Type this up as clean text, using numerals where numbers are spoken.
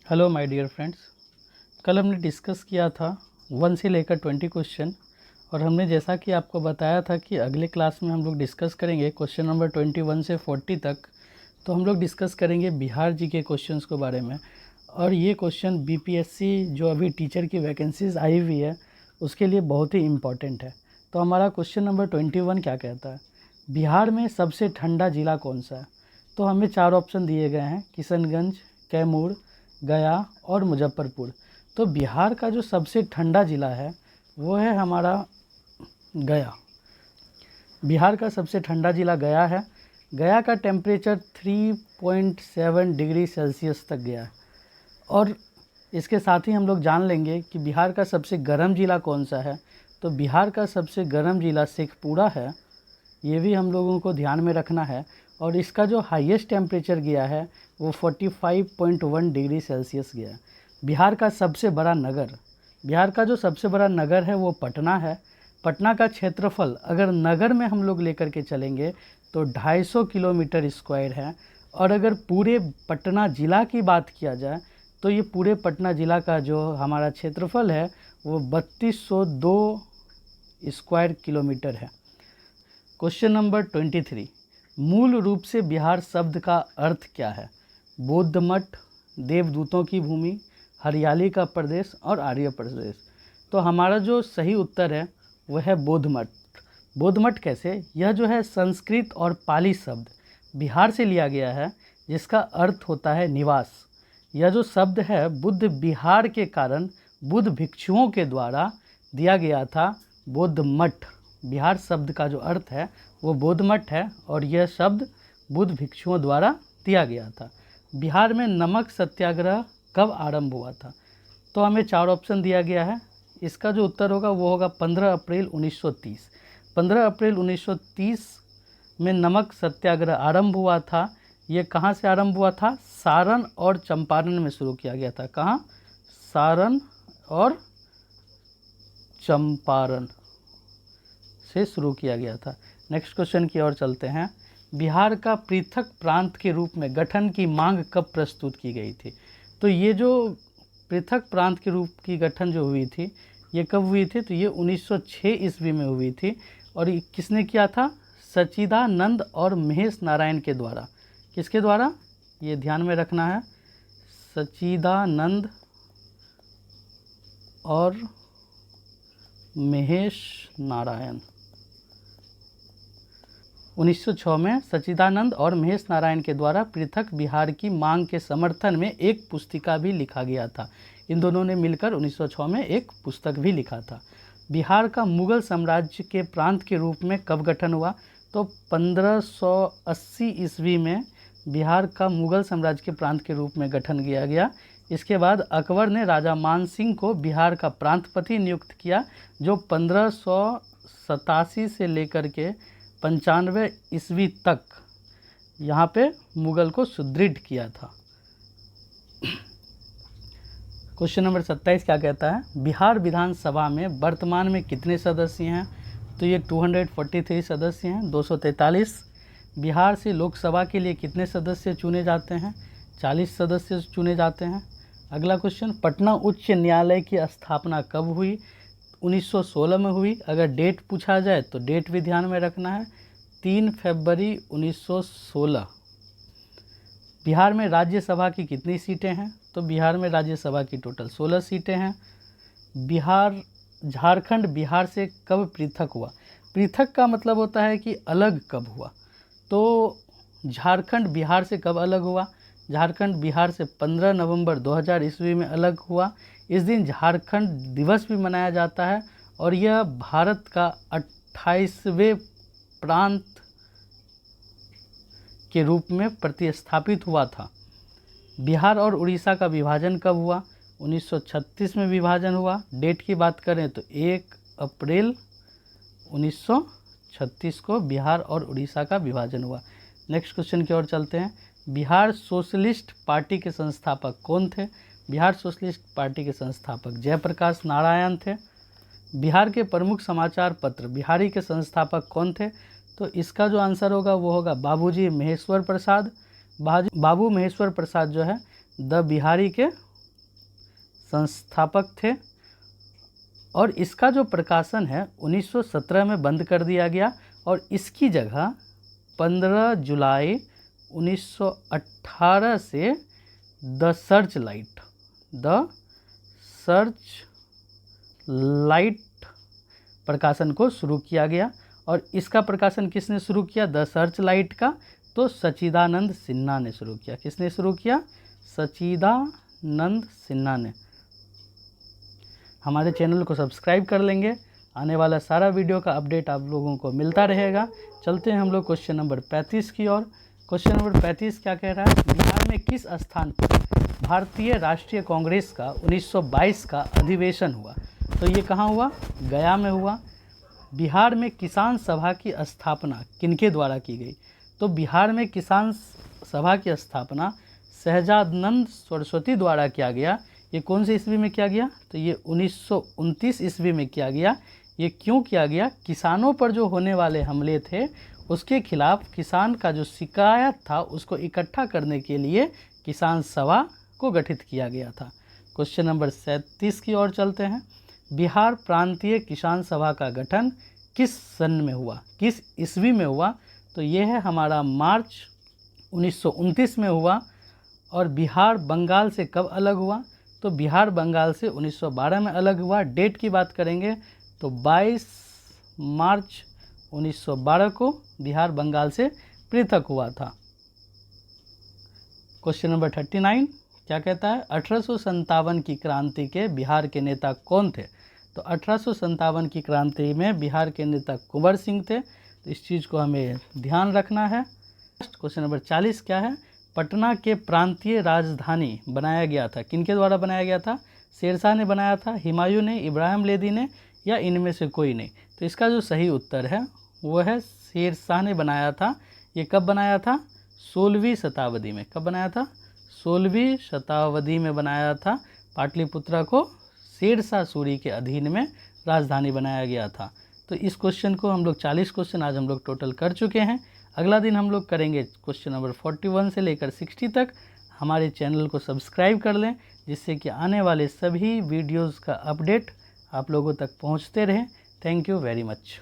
Hello my dear friends. कल हमने discuss किया था 1 से लेकर 20 क्वेश्चन, और हमने जैसा कि आपको बताया था कि अगले क्लास में हम लोग डिस्कस करेंगे क्वेश्चन नंबर 21 से 40 तक। तो हम लोग डिस्कस करेंगे बिहार जी के क्वेश्चंस के बारे में। और ये क्वेश्चन बीपीएससी जो अभी टीचर की वैकेंसीज आई हुई है उसके लिए बहुत ही इम्पॉर्टेंट है। तो हमारा क्वेश्चन नंबर 21 क्या कहता है, बिहार में सबसे ठंडा ज़िला कौन सा है। तो हमें 4 ऑप्शन दिए गए हैं, किशनगंज, कैमूर, गया और मुजफ्फरपुर। तो बिहार का जो सबसे ठंडा ज़िला है वो है हमारा गया। बिहार का सबसे ठंडा ज़िला गया है। गया का टेम्परेचर 3.7 डिग्री सेल्सियस तक गया है। और इसके साथ ही हम लोग जान लेंगे कि बिहार का सबसे गर्म ज़िला कौन सा है। तो बिहार का सबसे गर्म ज़िला शेखपुरा है, ये भी हम लोगों को ध्यान में रखना है। और इसका जो हाईएस्ट टेम्परेचर गया है वो 45.1 डिग्री सेल्सियस गया है। बिहार का सबसे बड़ा नगर, बिहार का जो सबसे बड़ा नगर है वो पटना है। पटना का क्षेत्रफल अगर नगर में हम लोग लेकर के चलेंगे तो 250 किलोमीटर स्क्वायर है। और अगर पूरे पटना ज़िला की बात किया जाए तो ये पूरे पटना ज़िला का जो हमारा क्षेत्रफल है वो 3202 स्क्वायर किलोमीटर है। क्वेश्चन नंबर 23, मूल रूप से बिहार शब्द का अर्थ क्या है। बौद्ध मठ, देवदूतों की भूमि, हरियाली का प्रदेश और आर्य प्रदेश। तो हमारा जो सही उत्तर है वह है बौद्ध मठ। बौद्ध मठ कैसे, यह जो है संस्कृत और पाली शब्द बिहार से लिया गया है जिसका अर्थ होता है निवास। यह जो शब्द है बुद्ध विहार के कारण बुद्ध भिक्षुओं के द्वारा दिया गया था बौद्ध मठ। बिहार शब्द का जो अर्थ है वो बौद्ध मठ है और यह शब्द बुद्ध भिक्षुओं द्वारा दिया गया था। बिहार में नमक सत्याग्रह कब आरंभ हुआ था। तो हमें 4 ऑप्शन दिया गया है। इसका जो उत्तर होगा वो होगा 15 अप्रैल 1930। 15 अप्रैल 1930 में नमक सत्याग्रह आरंभ हुआ था। ये कहाँ से आरंभ हुआ था, सारण और चंपारण में शुरू किया गया था। कहाँ, सारण और चंपारण से शुरू किया गया था। नेक्स्ट क्वेश्चन की ओर चलते हैं। बिहार का पृथक प्रांत के रूप में गठन की मांग कब प्रस्तुत की गई थी। तो ये जो पृथक प्रांत के रूप की गठन जो हुई थी ये कब हुई थी, तो ये 1906 ईस्वी में हुई थी। और ये किसने किया था, सच्चिदानंद और महेश नारायण के द्वारा। किसके द्वारा, ये ध्यान में रखना है, सच्चिदानंद और महेश नारायण। 1906 में सच्चिदानंद और महेश नारायण के द्वारा पृथक बिहार की मांग के समर्थन में एक पुस्तिका भी लिखा गया था। इन दोनों ने मिलकर 1906 में एक पुस्तक भी लिखा था। बिहार का मुगल साम्राज्य के प्रांत के रूप में कब गठन हुआ। तो 1580 ईस्वी में बिहार का मुगल साम्राज्य के प्रांत के रूप में गठन किया गया। इसके बाद अकबर ने राजा मान सिंह को बिहार का प्रांतपति नियुक्त किया, जो 1587 से लेकर के 95 ईस्वी तक यहाँ पे मुगल को सुदृढ़ किया था। क्वेश्चन नंबर 27 क्या कहता है, बिहार विधानसभा में वर्तमान में कितने सदस्य हैं। तो ये 243 सदस्य हैं, 243। बिहार से लोकसभा के लिए कितने सदस्य चुने जाते हैं, 40 सदस्य चुने जाते हैं। अगला क्वेश्चन, पटना उच्च न्यायालय की स्थापना कब हुई। 1916 में हुई। अगर डेट पूछा जाए तो डेट भी ध्यान में रखना है, 3 फरवरी 1916। बिहार में राज्यसभा की कितनी सीटें हैं। तो बिहार में राज्यसभा की टोटल 16 सीटें हैं। झारखंड बिहार से कब पृथक हुआ। पृथक का मतलब होता है कि अलग कब हुआ। तो झारखंड बिहार से कब अलग हुआ। झारखंड बिहार से 15 नवंबर 2000 ईस्वी में अलग हुआ। इस दिन झारखंड दिवस भी मनाया जाता है और यह भारत का 28वें प्रांत के रूप में प्रतिस्थापित हुआ था। बिहार और उड़ीसा का विभाजन कब हुआ। 1936 में विभाजन हुआ। डेट की बात करें तो 1 अप्रैल 1936 को बिहार और उड़ीसा का विभाजन हुआ। नेक्स्ट क्वेश्चन की ओर चलते हैं। बिहार सोशलिस्ट पार्टी के संस्थापक कौन थे। बिहार सोशलिस्ट पार्टी के संस्थापक जयप्रकाश नारायण थे। बिहार के प्रमुख समाचार पत्र बिहारी के संस्थापक कौन थे। तो इसका जो आंसर होगा वो होगा बाबूजी महेश्वर प्रसाद। बाबू महेश्वर प्रसाद जो है द बिहारी के संस्थापक थे और इसका जो प्रकाशन है 1917 में बंद कर दिया गया और इसकी जगह 15 जुलाई 1918 से द सर्च लाइट प्रकाशन को शुरू किया गया। और इसका प्रकाशन किसने शुरू किया, द सर्च लाइट का, तो सच्चिदानंद सिन्हा ने शुरू किया। किसने शुरू किया, सच्चिदानंद सिन्हा ने। हमारे चैनल को सब्सक्राइब कर लेंगे, आने वाला सारा वीडियो का अपडेट आप लोगों को मिलता रहेगा। चलते हैं हम लोग क्वेश्चन नंबर 35 की ओर। क्वेश्चन नंबर 35 क्या कह रहा है, बिहार में किस स्थान पर भारतीय राष्ट्रीय कांग्रेस का 1922 का अधिवेशन हुआ। तो ये कहाँ हुआ, गया में हुआ। बिहार में किसान सभा की स्थापना किनके द्वारा की गई। तो बिहार में किसान सभा की स्थापना शहजादनंद सरस्वती द्वारा किया गया। ये कौन सी ईस्वी में किया गया, तो ये 1929 ईस्वी में किया गया। ये क्यों किया गया, किसानों पर जो होने वाले हमले थे उसके खिलाफ किसान का जो शिकायत था उसको इकट्ठा करने के लिए किसान सभा को गठित किया गया था। क्वेश्चन नंबर 37 की ओर चलते हैं। बिहार प्रांतीय किसान सभा का गठन किस सन में हुआ, किस ईस्वी में हुआ। तो ये है हमारा मार्च 1929 में हुआ। और बिहार बंगाल से कब अलग हुआ, तो बिहार बंगाल से 1912 में अलग हुआ। डेट की बात करेंगे तो 22 मार्च 1912 को बिहार बंगाल से पृथक हुआ था। क्वेश्चन नंबर 39 क्या कहता है, 1857 की क्रांति के बिहार के नेता कौन थे। तो 1857 की क्रांति में बिहार के नेता कुंवर सिंह थे। तो इस चीज़ को हमें ध्यान रखना है। क्वेश्चन नंबर 40 क्या है, पटना के प्रांतीय राजधानी बनाया गया था, किनके द्वारा बनाया गया था। शेरशाह ने बनाया था, हुमायूं ने, इब्राहिम लोदी ने, या इनमें से कोई नहीं। तो इसका जो सही उत्तर है वो है शेरशाह ने बनाया था। ये कब बनाया था, 16वीं शताब्दी में। कब बनाया था, 16वीं शताब्दी में बनाया था। पाटलिपुत्रा को शेरशाह सूरी के अधीन में राजधानी बनाया गया था। तो इस क्वेश्चन को हम लोग 40 क्वेश्चन आज हम लोग टोटल कर चुके हैं। अगला दिन हम लोग करेंगे क्वेश्चन नंबर 41 से लेकर 60 तक। हमारे चैनल को सब्सक्राइब कर लें जिससे कि आने वाले सभी वीडियोज़ का अपडेट आप लोगों तक पहुंचते रहे। Thank you very much.